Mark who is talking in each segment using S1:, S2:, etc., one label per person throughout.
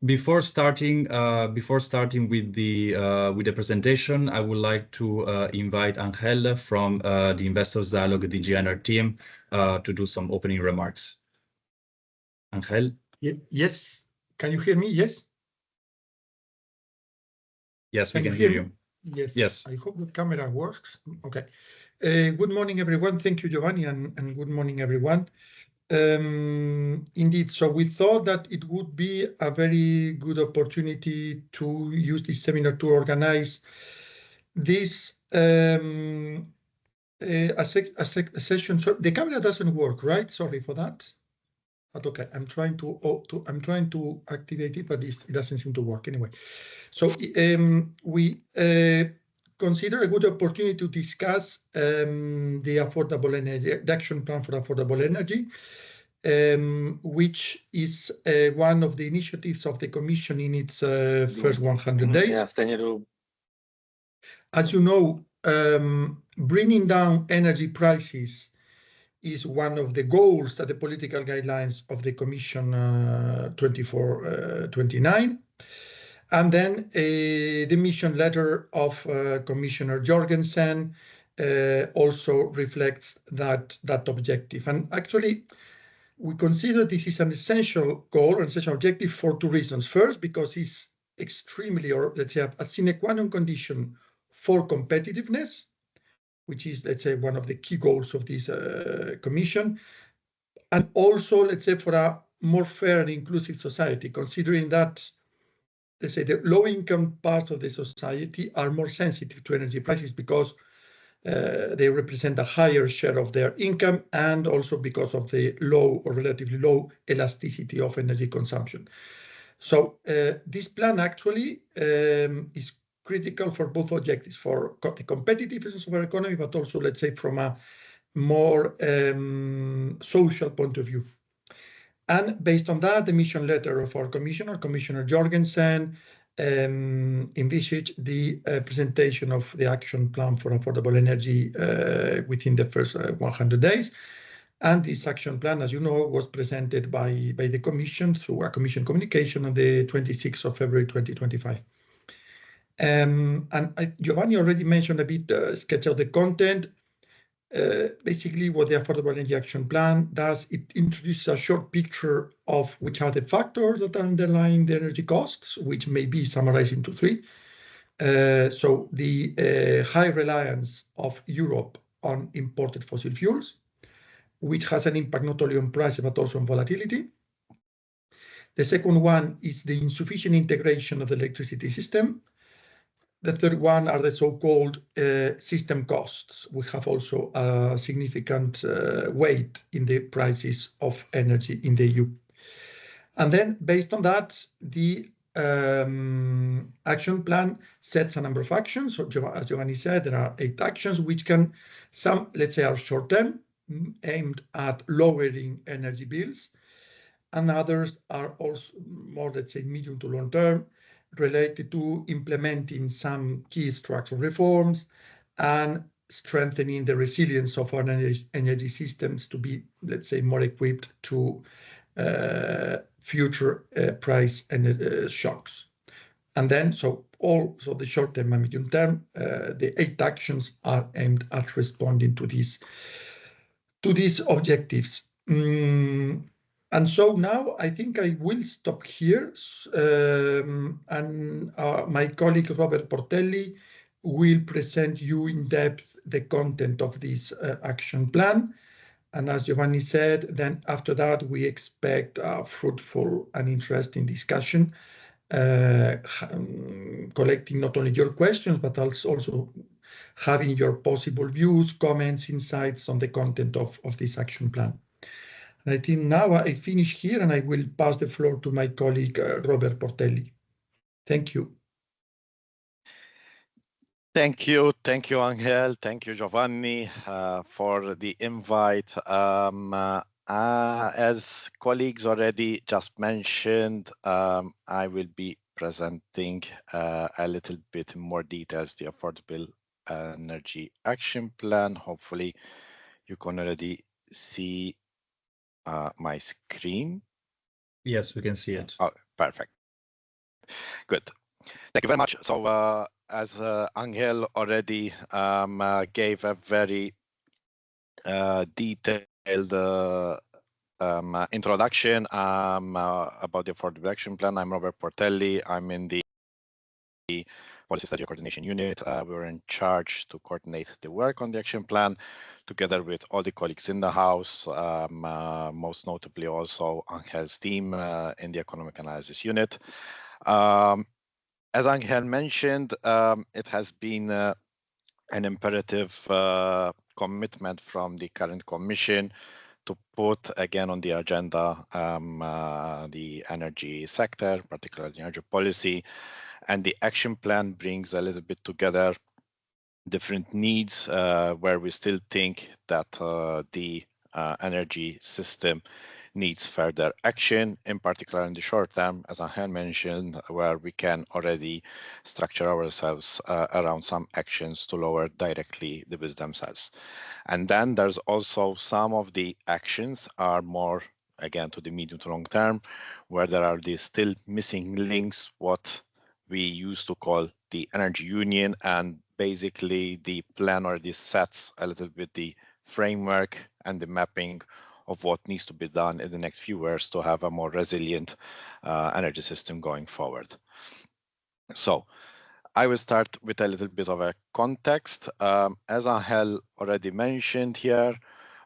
S1: Before starting with the presentation, I would like to invite Angel from the Investors Dialogue DG ENER team to do some opening remarks. Angel?
S2: Yes. Can you hear me? Yes?
S1: Yes, we can hear you.
S2: Yes.
S1: Yes.
S2: I hope the camera works. Okay. Good morning, everyone. Thank you, Giovanni, and good morning, everyone. Indeed, so we thought that it would be a very good opportunity to use this seminar to organize this a session. So the camera doesn't work, right? Sorry for that. But okay, I'm trying to activate it, but it doesn't seem to work anyway. So we consider a good opportunity to discuss the affordable energy, the action plan for affordable energy, which is one of the initiatives of the Commission in its first 100 days. As you know, bringing down energy prices is one of the goals that the political guidelines of the Commission 24-29. And then the mission letter of Commissioner Jorgensen also reflects that objective. And actually, we consider this is an essential goal, an essential objective for two reasons. First, because it's extremely, or let's say, a sine qua non condition for competitiveness, which is, let's say, one of the key goals of this commission. And also, let's say, for a more fair and inclusive society, considering that, let's say, the low-income part of the society are more sensitive to energy prices because they represent a higher share of their income, and also because of the low or relatively low elasticity of energy consumption. So this plan actually is critical for both objectives, for the competitiveness of our economy, but also, let's say, from a more social point of view. And based on that, the mission letter of our Commissioner Jorgensen, envisaged the presentation of the action plan for affordable energy within the first 100 days. And this action plan, as you know, was presented by the Commission through a Commission communication on the 26th of February 2025. And Giovanni already mentioned a bit, sketch out the content. Basically, what the Affordable Energy Action Plan does, it introduces a short picture of which are the factors that are underlying the energy costs, which may be summarized into three. So the high reliance of Europe on imported fossil fuels, which has an impact not only on price, but also on volatility. The second one is the insufficient integration of the electricity system. The third one are the so-called system costs. We have also a significant weight in the prices of energy in the EU. And then based on that, the action plan sets a number of actions. So as Giovanni said, there are 8 actions, which can, some, let's say, are short-term, aimed at lowering energy bills, and others are also more, let's say, medium to long-term, related to implementing some key structural reforms and strengthening the resilience of our energy systems to be, let's say, more equipped to future price and shocks. And then, so the short term and medium term, the 8 actions are aimed at responding to these objectives. And so now I think I will stop here, and my colleague Robert Portelli will present you in depth the content of this action plan. And as Giovanni said, then after that, we expect a fruitful and interesting discussion, collecting not only your questions, but also having your possible views, comments, insights on the content of this action plan. And I think now I finish here, and I will pass the floor to my colleague, Robert Portelli. Thank you.
S3: Thank you, Angel. Thank you, Giovanni, for the invite. As colleagues already just mentioned, I will be presenting a little bit more details, the Affordable Energy Action Plan. Hopefully, you can already see my screen.
S1: Yes, we can see it.
S3: Oh, perfect. Good. Thank you very much. So as Angel already gave a very detailed introduction about the Affordable Action Plan, I'm Robert Portelli. I'm in the Policy Study Coordination Unit. We were in charge to coordinate the work on the action plan together with all the colleagues in the House, most notably also Angel's team in the Economic Analysis Unit. As Angel mentioned, it has been an imperative commitment from the current Commission to put again on the agenda the energy sector, particularly energy policy, and the action plan brings a little bit together different needs where we still think that the energy system needs further action, in particular in the short term, as I had mentioned, where we can already structure ourselves around some actions to lower directly the bills themselves. And then there's also some of the actions are more, again, to the medium to long term, where there are these still missing links, what we used to call the energy union, and basically the plan already sets a little bit the framework and the mapping of what needs to be done in the next few years to have a more resilient energy system going forward. So I will start with a little bit of a context. As Angel already mentioned here,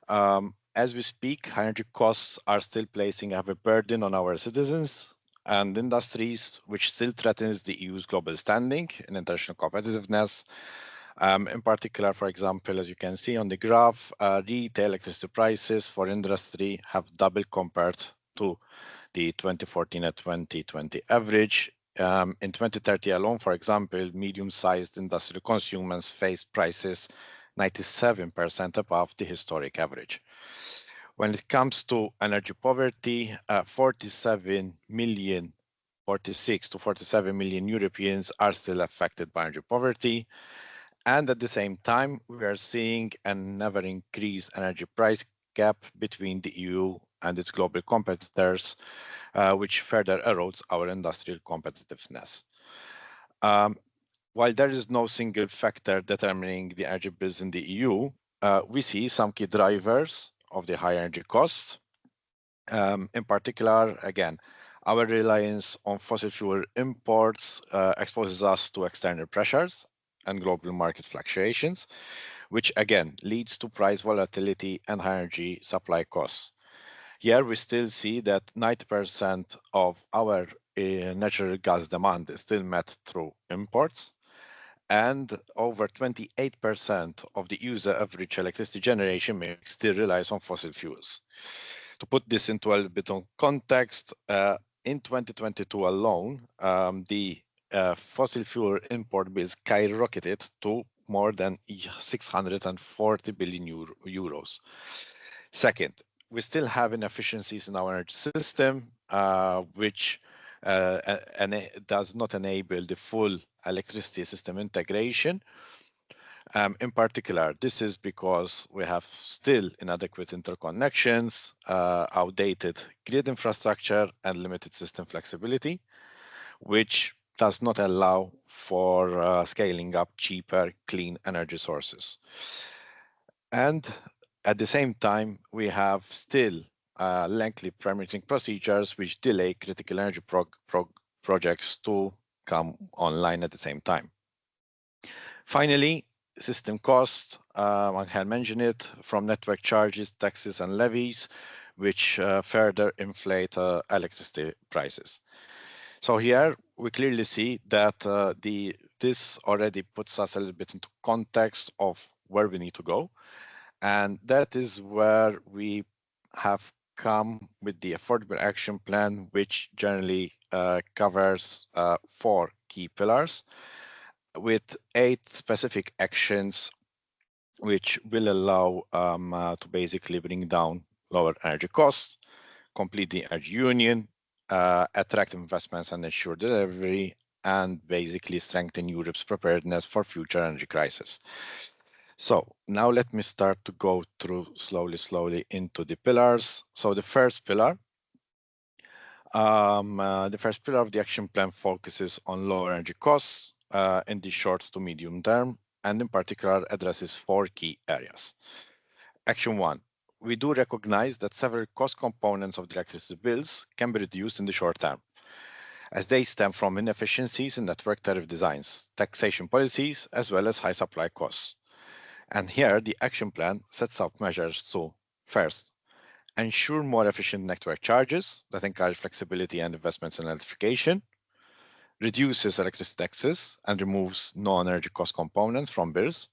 S3: as we speak, high energy costs are still placing a heavy burden on our citizens and industries, which still threatens the EU's global standing and international competitiveness. In particular, for example, as you can see on the graph, retail electricity prices for industry have doubled compared to the 2014 and 2020 average. In 2030 alone, for example, medium-sized industrial consumers face prices 97% above the historic average. When it comes to energy poverty, 46 to 47 million Europeans are still affected by energy poverty. And at the same time, we are seeing an ever increased energy price gap between the EU and its global competitors, which further erodes our industrial competitiveness. While there is no single factor determining the energy bills in the EU, we see some key drivers of the high energy costs. In particular, again, our reliance on fossil fuel imports exposes us to external pressures and global market fluctuations, which again leads to price volatility and high energy supply costs. Here we still see that 90% of our natural gas demand is still met through imports, and over 28% of the user average electricity generation mix still relies on fossil fuels. To put this into a little bit of context, in 2022 alone, the fossil fuel import bills skyrocketed to more than 640 billion euros. Second, we still have inefficiencies in our energy system, which does not enable the full electricity system integration. In particular, this is because we have still inadequate interconnections, outdated grid infrastructure, and limited system flexibility, which does not allow for scaling up cheaper, clean energy sources. And at the same time, we have still lengthy permitting procedures which delay critical energy projects to come online at the same time. Finally, system cost, I had mentioned it, from network charges, taxes, and levies, which further inflate electricity prices. So here we clearly see that this already puts us a little bit into context of where we need to go. And that is where we have come with the Affordable Action Plan, which generally covers 4 key pillars with 8 specific actions which will allow to basically bring down lower energy costs, complete the energy union, attract investments and ensure delivery, and basically strengthen Europe's preparedness for future energy crisis. So now let me start to go through slowly into the pillars. So the first pillar The first pillar of the action plan focuses on lower energy costs in the short to medium term, and in particular addresses 4 key areas. Action 1. We do recognize that several cost components of the electricity bills can be reduced in the short term, as they stem from inefficiencies in network tariff designs, taxation policies, as well as high supply costs. And here, the action plan sets out measures to, first, ensure more efficient network charges that encourage flexibility and investments in electrification, reduces electricity taxes and removes non-energy cost components from bills.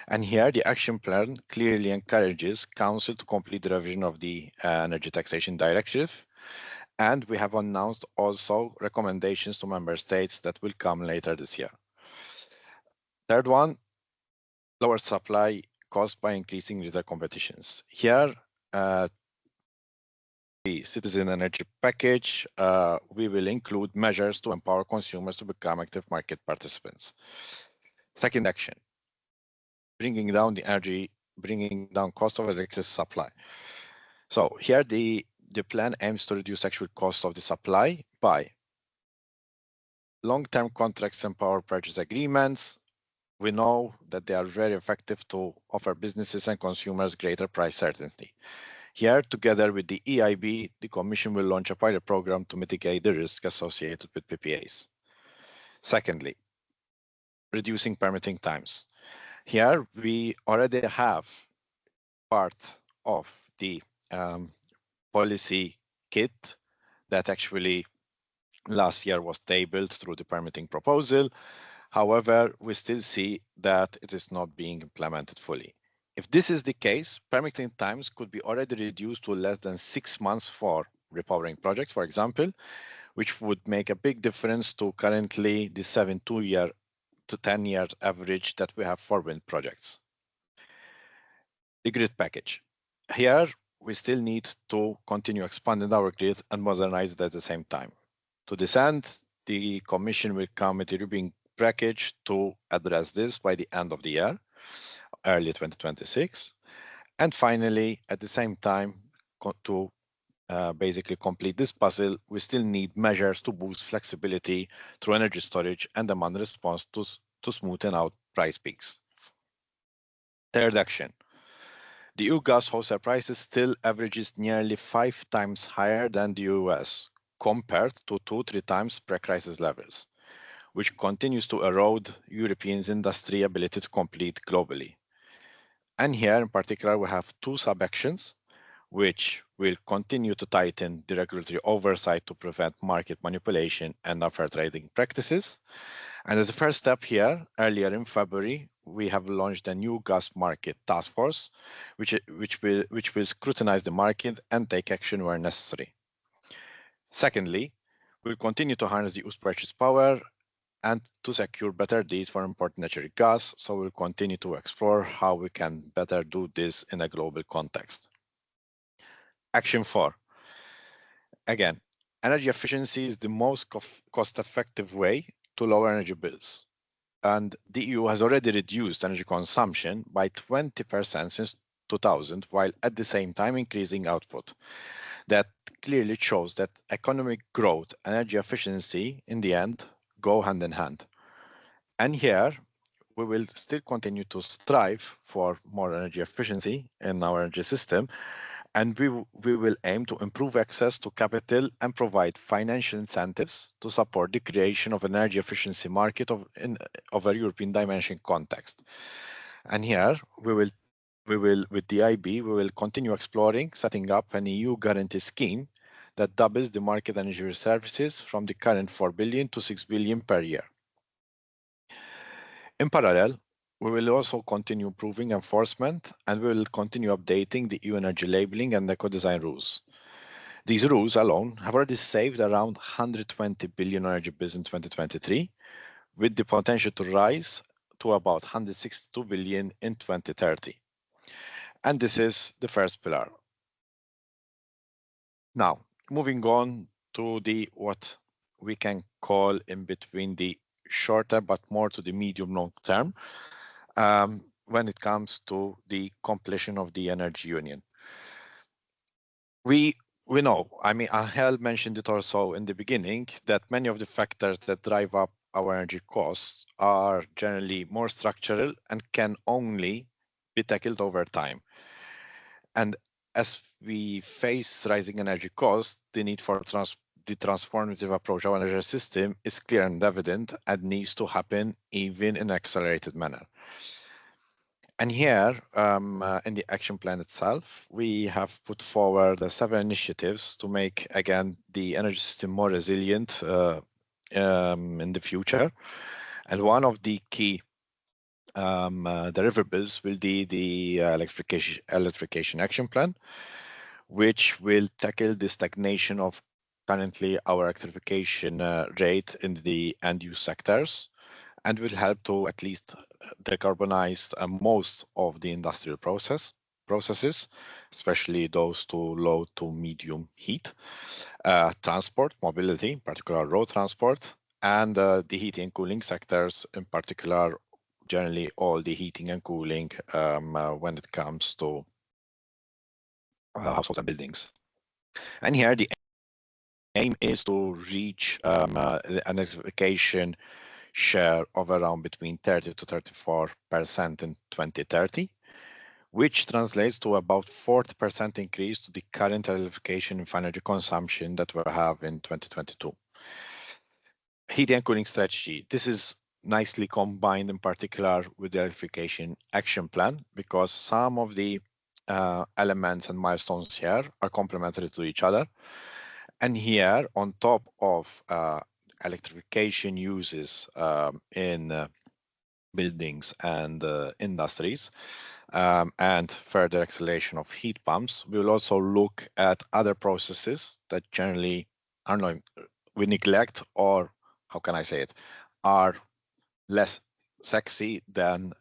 S3: And here, the action plan clearly encourages Council to complete the revision of the Energy Taxation Directive. And we have announced also recommendations to member states that will come later this year. Third one, lower supply cost by increasing retail competitions. Here, the Citizen Energy Package, we will include measures to empower consumers to become active market participants. Second action, bringing down cost of electricity supply. So here the plan aims to reduce actual cost of the supply by long-term contracts and power purchase agreements. We know that they are very effective to offer businesses and consumers greater price certainty. Here, together with the EIB, the Commission will launch a pilot program to mitigate the risk associated with PPAs. Secondly, reducing permitting times. Here, we already have part of the policy kit that actually last year was tabled through the permitting proposal. However, we still see that it is not being implemented fully. If this is the case, permitting times could be already reduced to less than 6 months for repowering projects, for example, which would make a big difference to currently the 7-2 to 10 year average that we have for wind projects. The grid package. Here, we still need to continue expanding our grid and modernize it at the same time. To this end, the Commission will come with a European package to address this by the end of the year, early 2026. And finally, at the same time, to basically complete this puzzle, we still need measures to boost flexibility through energy storage and demand response to smoothen out price peaks. Third action. The EU gas wholesale prices still averages nearly 5 times higher than the US, compared to 2-3 times pre-crisis levels, which continues to erode European industry ability to compete globally. And here, in particular, we have 2 sub-actions, which will continue to tighten the regulatory oversight to prevent market manipulation and unfair trading practices. And as a first step here, earlier in February, we have launched a new gas market task force, which will scrutinize the market and take action where necessary. Secondly, we'll continue to harness the EU's purchase power and to secure better deals for imported natural gas. So we'll continue to explore how we can better do this in a global context. Action 4. Again, energy efficiency is the most cost-effective way to lower energy bills. And the EU has already reduced energy consumption by 20% since 2000, while at the same time increasing output. That clearly shows that economic growth and energy efficiency in the end go hand in hand. And here, we will still continue to strive for more energy efficiency in our energy system, and we will aim to improve access to capital and provide financial incentives to support the creation of an energy efficiency market of a European dimension context. And here, we will, with the IB, we will continue exploring setting up an EU guarantee scheme that doubles the market energy services from the current 4 billion to 6 billion per year. In parallel, we will also continue improving enforcement, and we will continue updating the EU energy labeling and eco-design rules. These rules alone have already saved around 120 billion energy bills in 2023, with the potential to rise to about 162 billion in 2030. And this is the first pillar. Now, moving on to what we can call in between the shorter but more to the medium-long term, when it comes to the completion of the energy union. We we know, I mean, Angel mentioned it also in the beginning, that many of the factors that drive up our energy costs are generally more structural and can only be tackled over time. And as we face rising energy costs, the need for the transformative approach of our energy system is clear and evident and needs to happen even in an accelerated manner. And here, in the action plan itself, we have put forward several initiatives to make, again, the energy system more resilient in the future. And one of the key deliverables will be the electrification action plan, which will tackle the stagnation of currently our electrification rate in the end-use sectors, and will help to at least decarbonize most of the industrial processes, especially those to low to medium heat, transport, mobility, in particular road transport, and the heating and cooling sectors, in particular, generally all the heating and cooling when it comes to households and buildings. And here the aim is to reach an electrification share of around between 30 to 34% in 2030, which translates to about 40% increase to the current electrification in energy consumption that we have in 2022. Heating and cooling strategy. This is nicely combined in particular with the electrification action plan, because some of the elements and milestones here are complementary to each other. And here, on top of electrification uses in buildings and industries, and further acceleration of heat pumps, we will also look at other processes that generally we neglect, or how can I say it, are less sexy than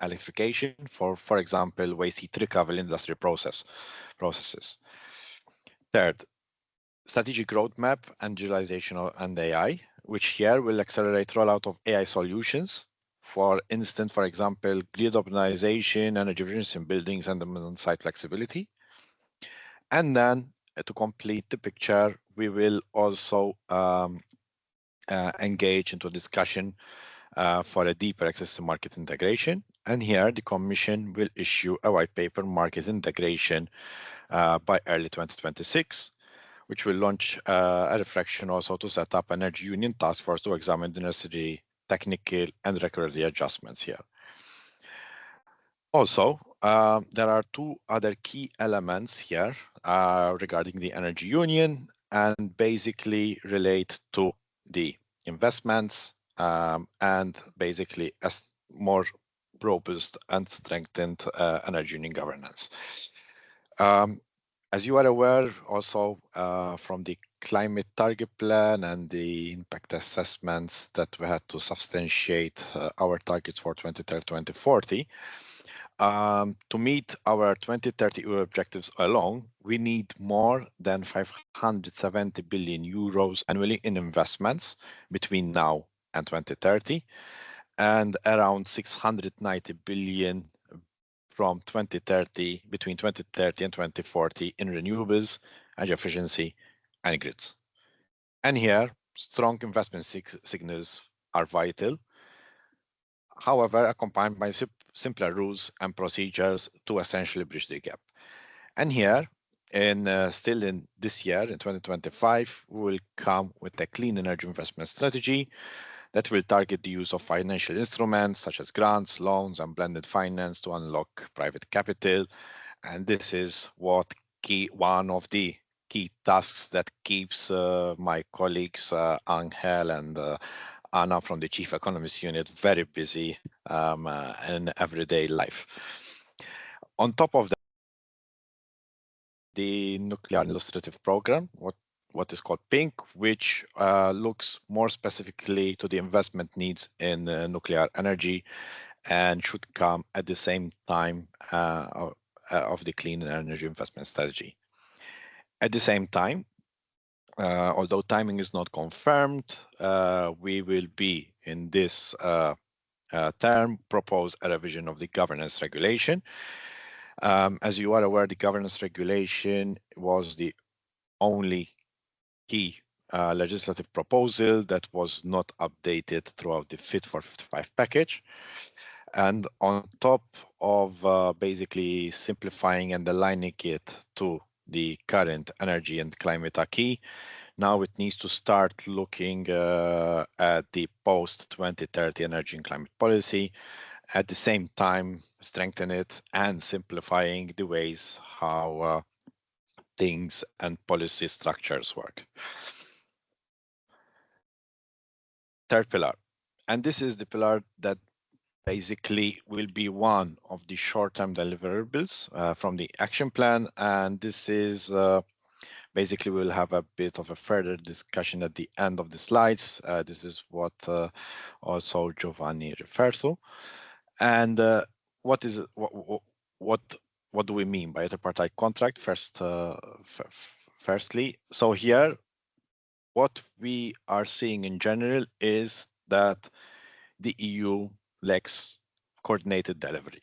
S3: electrification, for example, waste heat recovery industry processes. Third, strategic roadmap and digitalization and AI, which here will accelerate rollout of AI solutions. For instance, for example, grid optimization, energy efficiency in buildings, and on-site flexibility. And then to complete the picture, we will also engage into a discussion for a deeper access to market integration. And here the Commission will issue a white paper, Market Integration, by early 2026, which will launch a reflection also to set up an energy union task force to examine the necessary technical and regulatory adjustments here. Also, there are two other key elements here regarding the energy union, and basically relate to the investments and basically a more robust and strengthened energy union governance. As you are aware, also from the climate target plan and the impact assessments that we had to substantiate our targets for 2030-2040, to meet our 2030 EU objectives alone, we need more than 570 billion euros annually in investments between now and 2030, and around 690 billion from 2030, between 2030 and 2040 in renewables, energy efficiency, and grids. And here, strong investment signals are vital. However, accompanied by simpler rules and procedures to essentially bridge the gap. And here, still in this year, in 2025, we will come with a clean energy investment strategy that will target the use of financial instruments such as grants, loans, and blended finance to unlock private capital. And this is one of the key tasks that keeps my colleagues Angel and Anna from the Chief Economist Unit very busy in everyday life. On top of that, the Nuclear Illustrative Program, what is called PINK, which looks more specifically to the investment needs in nuclear energy and should come at the same time of the clean energy investment strategy. At the same time, although timing is not confirmed, we will be in this term propose a revision of the governance regulation. As you are aware, the governance regulation was the only key legislative proposal that was not updated throughout the Fit for 55 package. And on top of basically simplifying and aligning it to the current energy and climate acquis, now it needs to start looking at the post-2030 energy and climate policy, at the same time strengthen it and simplifying the ways how things and policy structures work. Third pillar, and this is the pillar that basically will be one of the short-term deliverables from the action plan, and this is basically we'll have a bit of a further discussion at the end of the slides. This is what also Giovanni referred to. And what do we mean by a tripartite contract? Firstly, so here, what we are seeing in general is that the EU lacks coordinated delivery,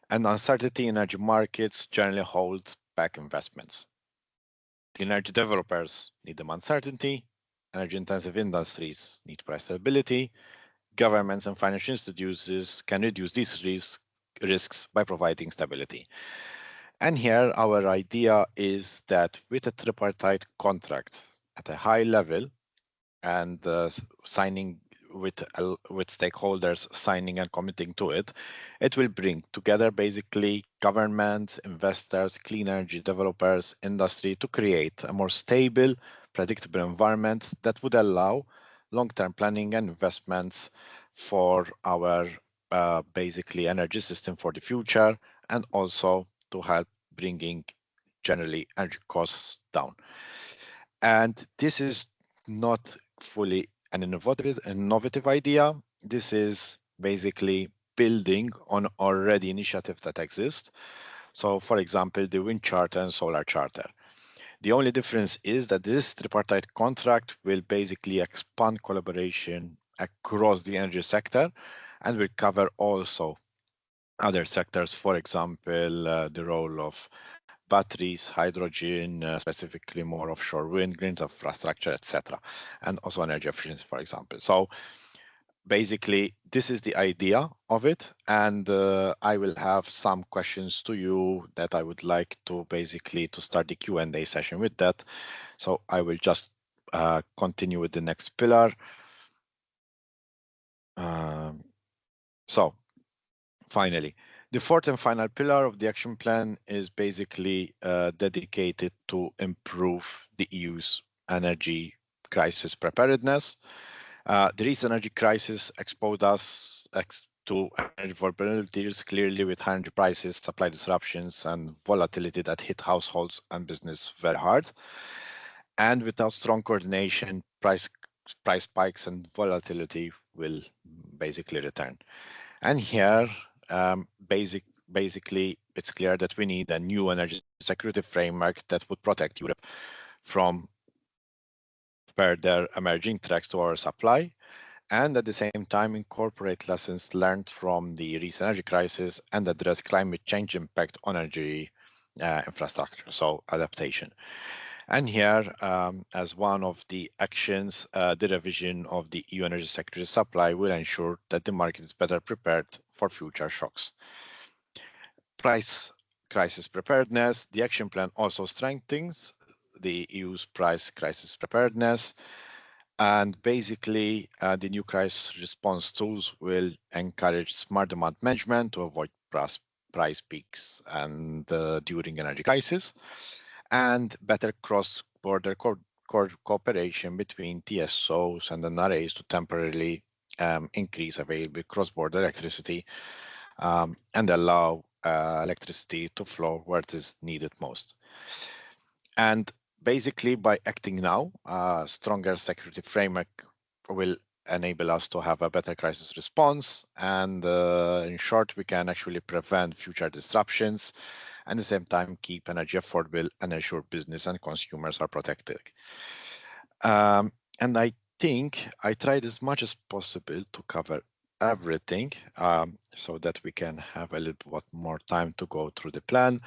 S3: and uncertainty in energy markets generally holds back investments. The energy developers need demand certainty, energy-intensive industries need price stability, governments and financial institutions can reduce these risks by providing stability. And here our idea is that with a tripartite contract at a high level and signing with stakeholders signing and committing to it, it will bring together basically governments, investors, clean energy developers, industry to create a more stable, predictable environment that would allow long-term planning and investments for our basically energy system for the future, and also to help bringing generally energy costs down. And this is not fully an innovative idea. This is basically building on already initiatives that exist. So for example, the wind charter and solar charter. The only difference is that this tripartite contract will basically expand collaboration across the energy sector and will cover also other sectors, for example, the role of batteries, hydrogen, specifically more offshore wind, green infrastructure, etc., and also energy efficiency, for example. So basically, this is the idea of it, and I will have some questions to you that I would like to basically to start the Q&A session with that. So I will just continue with the next pillar. So finally, the fourth and final pillar of the action plan is basically dedicated to improve the EU's energy crisis preparedness. The recent energy crisis exposed us to energy vulnerabilities clearly, with high energy prices, supply disruptions, and volatility that hit households and business very hard. And without strong coordination, price spikes and volatility will basically return. And here, basically, it's clear that we need a new energy security framework that would protect Europe from further emerging threats to our supply, and at the same time incorporate lessons learned from the recent energy crisis and address climate change impact on energy infrastructure, so adaptation. And here, as one of the actions, the revision of the EU energy security supply will ensure that the market is better prepared for future shocks. Price crisis preparedness. The action plan also strengthens the EU's price crisis preparedness. And basically, the new crisis response tools will encourage smart demand management to avoid price peaks and during energy crisis, and better cross-border cooperation between TSOs and NRAs to temporarily increase available cross-border electricity and allow electricity to flow where it is needed most. And basically, by acting now, a stronger security framework will enable us to have a better crisis response. And in short, we can actually prevent future disruptions and at the same time keep energy affordable and ensure business and consumers are protected. And I think I tried as much as possible to cover everything so that we can have a little bit more time to go through the plan.